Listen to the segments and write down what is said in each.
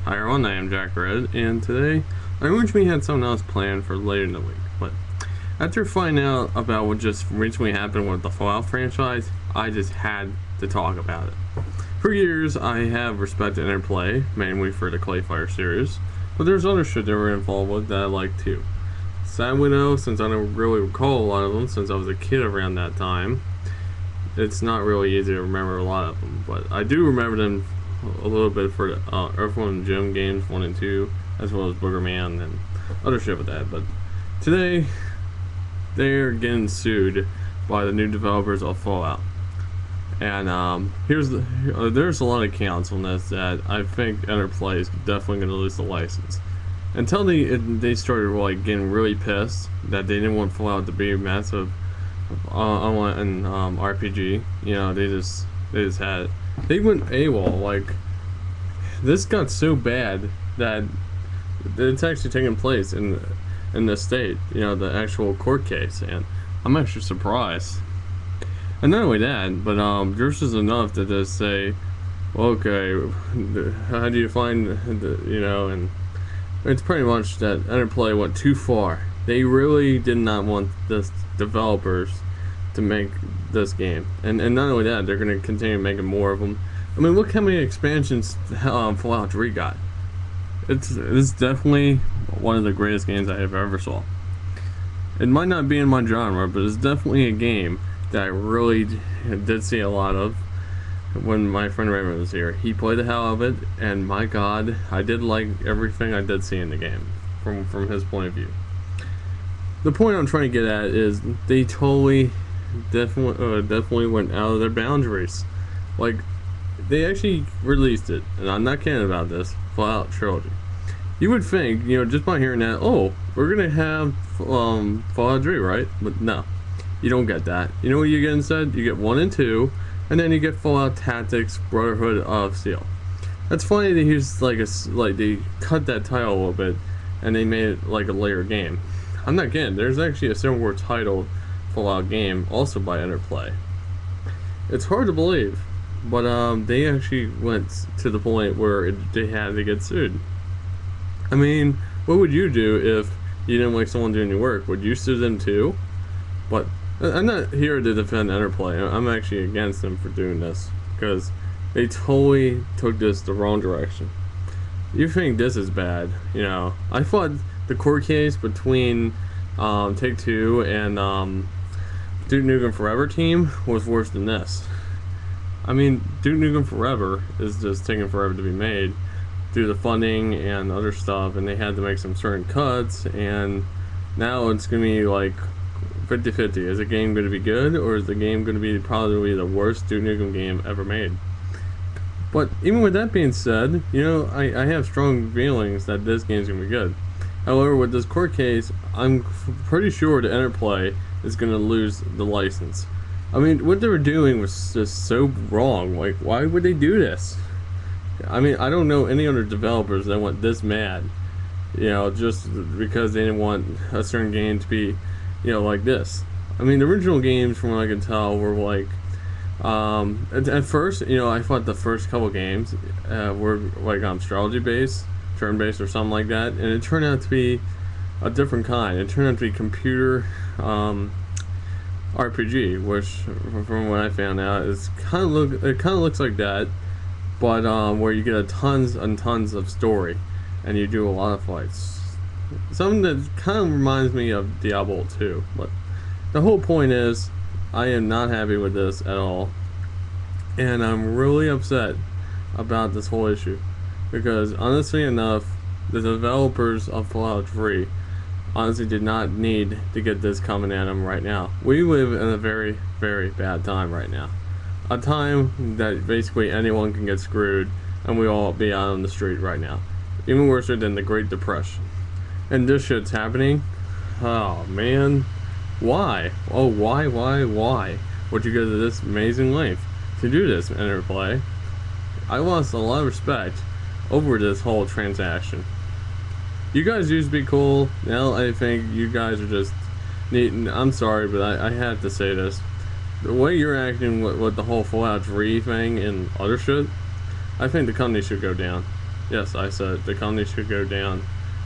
Hi everyone, I am Jack Red, and today I originally had something else planned for later in the week, but after finding out about what just recently happened with the Fallout franchise, I just had to talk about it. For years, I have respected Interplay, mainly for the Clayfire series, but there's other shit they were involved with that I like too. Sadly though, since I don't really recall a lot of them since I was a kid around that time, it's not really easy to remember a lot of them, but I do remember them a little bit for Earthworm Jim games 1 and 2, as well as Boogerman and other shit with that. But today, they're getting sued by the new developers of Fallout. And there's a lot of counts on this that I think Interplay is definitely going to lose the license. Until they started like getting really pissed that they didn't want Fallout to be a massive online RPG. You know, they just had it. They went AWOL. Like, this got so bad that it's actually taking place in the state. You know, the actual court case, and I'm actually surprised. And not only that, but there's just enough to just say, okay, how do you find you know, and it's pretty much that Interplay went too far. They really did not want the developers to make this game, and not only that, they're going to continue making more of them. I mean, look how many expansions Fallout 3 got. It's definitely one of the greatest games I have ever saw. It might not be in my genre, but it's definitely a game that I really did see a lot of. When my friend Raymond was here, he played the hell out of it, and my god, I did like everything I did see in the game from his point of view. The point I'm trying to get at is they definitely went out of their boundaries. Like, they actually released it, and I'm not kidding about this, Fallout Trilogy. You would think, you know, just by hearing that, oh, we're gonna have Fallout 3, right? But no, you don't get that. You know what you get instead? You get 1 and 2, and then you get Fallout Tactics Brotherhood of Steel. That's funny that he's like they cut that title a little bit, and they made it like a layered game. I'm not kidding. There's actually a similar titled Fallout game, also by Interplay. It's hard to believe, but they actually went to the point where they had to get sued. I mean, what would you do if you didn't like someone doing your work? Would you sue them too? But I'm not here to defend Interplay. I'm actually against them for doing this, because they totally took this the wrong direction. You think this is bad, you know. I thought the court case between Take-Two and Duke Nukem Forever team was worse than this. I mean, Duke Nukem Forever is just taking forever to be made due to funding and other stuff, and they had to make some certain cuts, and now it's going to be like 50-50. Is the game going to be good, or is the game going to be probably the worst Duke Nukem game ever made? But even with that being said, you know, I have strong feelings that this game's going to be good. However, with this court case, I'm pretty sure the Interplay is going to lose the license. I mean, what they were doing was just so wrong. Like, why would they do this? I mean, I don't know any other developers that went this mad, you know, just because they didn't want a certain game to be, you know, like this. I mean, the original games, from what I can tell, were like, at first, you know, I thought the first couple games were like strategy based, turn based, or something like that, and it turned out to be a different kind. It turned out to be computer RPG, which, from what I found out, is kind of looks like that, but where you get tons and tons of story, and you do a lot of fights. Something that kind of reminds me of Diablo 2, but the whole point is, I am not happy with this at all, and I'm really upset about this whole issue, because honestly enough, the developers of Fallout 3 honestly did not need to get this coming at them right now. We live in a very, very bad time right now. A time that basically anyone can get screwed, and we all be out on the street right now. Even worse than the Great Depression. And this shit's happening? Oh man. Why? Oh, why would you go to this amazing length to do this, Interplay? I lost a lot of respect over this whole transaction. You guys used to be cool. Now I think you guys are just neat. I'm sorry, but I have to say this. The way you're acting with the whole Fallout 3 thing and other shit, I think the company should go down. Yes, I said the company should go down.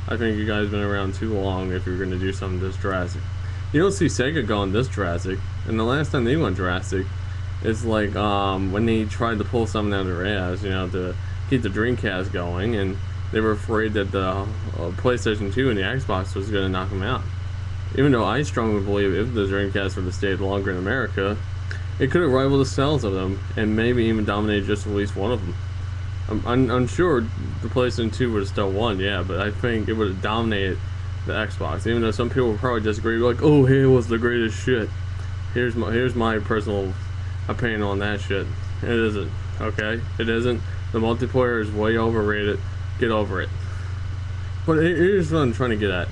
I think you guys have been around too long if you're going to do something this drastic. You don't see Sega going this drastic, and the last time they went drastic is like when they tried to pull something out of their ass, you know, to keep the Dreamcast going, and they were afraid that the PlayStation 2 and the Xbox was going to knock them out. Even though I strongly believe if the Dreamcast would have stayed longer in America, it could have rivaled the sales of them and maybe even dominated just at least one of them. I'm sure the PlayStation 2 would have still won, yeah, but I think it would have dominated the Xbox. Even though some people would probably disagree, like, oh, hey, it was the greatest shit. Here's my personal opinion on that shit. It isn't, okay? It isn't. The multiplayer is way overrated. Get over it. But here's what I'm trying to get at.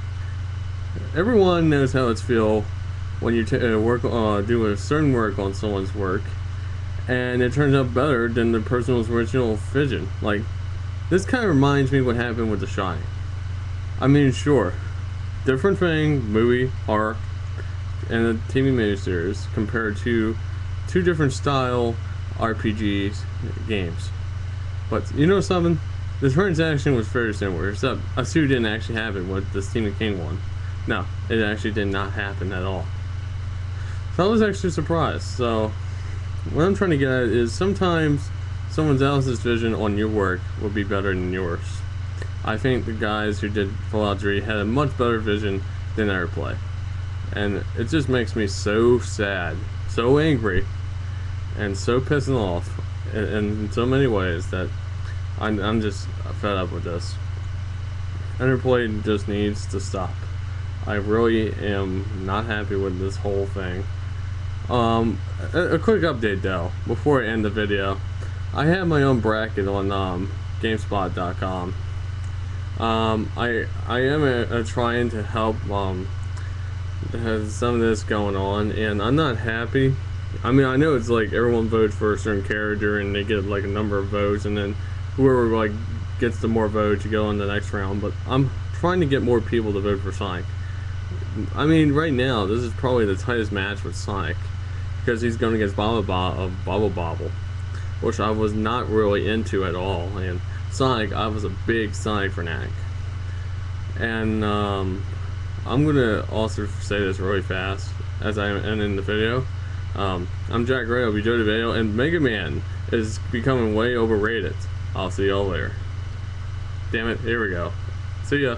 Everyone knows how it's feel when you do a certain work on someone's work, and it turns out better than the person's original vision. Like, this kind of reminds me what happened with The Shining. I mean, sure, different thing, movie, horror, and a TV miniseries compared to two different style RPGs games. But you know something? The transaction was very similar, except a suit didn't actually happen with the Stephen King one. No, it actually did not happen at all. So I was actually surprised. So what I'm trying to get at is sometimes someone else's vision on your work will be better than yours. I think the guys who did Fallout 3 had a much better vision than Interplay. And it just makes me so sad, so angry, and so pissed off in so many ways that I'm just fed up with this. Interplay just needs to stop. I really am not happy with this whole thing. A quick update though, before I end the video. I have my own bracket on GameSpot.com. I am trying to help have some of this going on, and I'm not happy. I mean, I know it's like everyone votes for a certain character and they get like a number of votes, and then whoever like gets the more votes you go in the next round, but I'm trying to get more people to vote for Sonic. I mean, right now this is probably the tightest match with Sonic, because he's going against Bobble Bobble, which I was not really into at all. And Sonic, I was a big Sonic fanatic. And I'm gonna also say this really fast as I end in the video. I'm Jack Ray, I'll be Joe DeVeo, and Mega Man is becoming way overrated. I'll see y'all later. Damn it, here we go. See ya.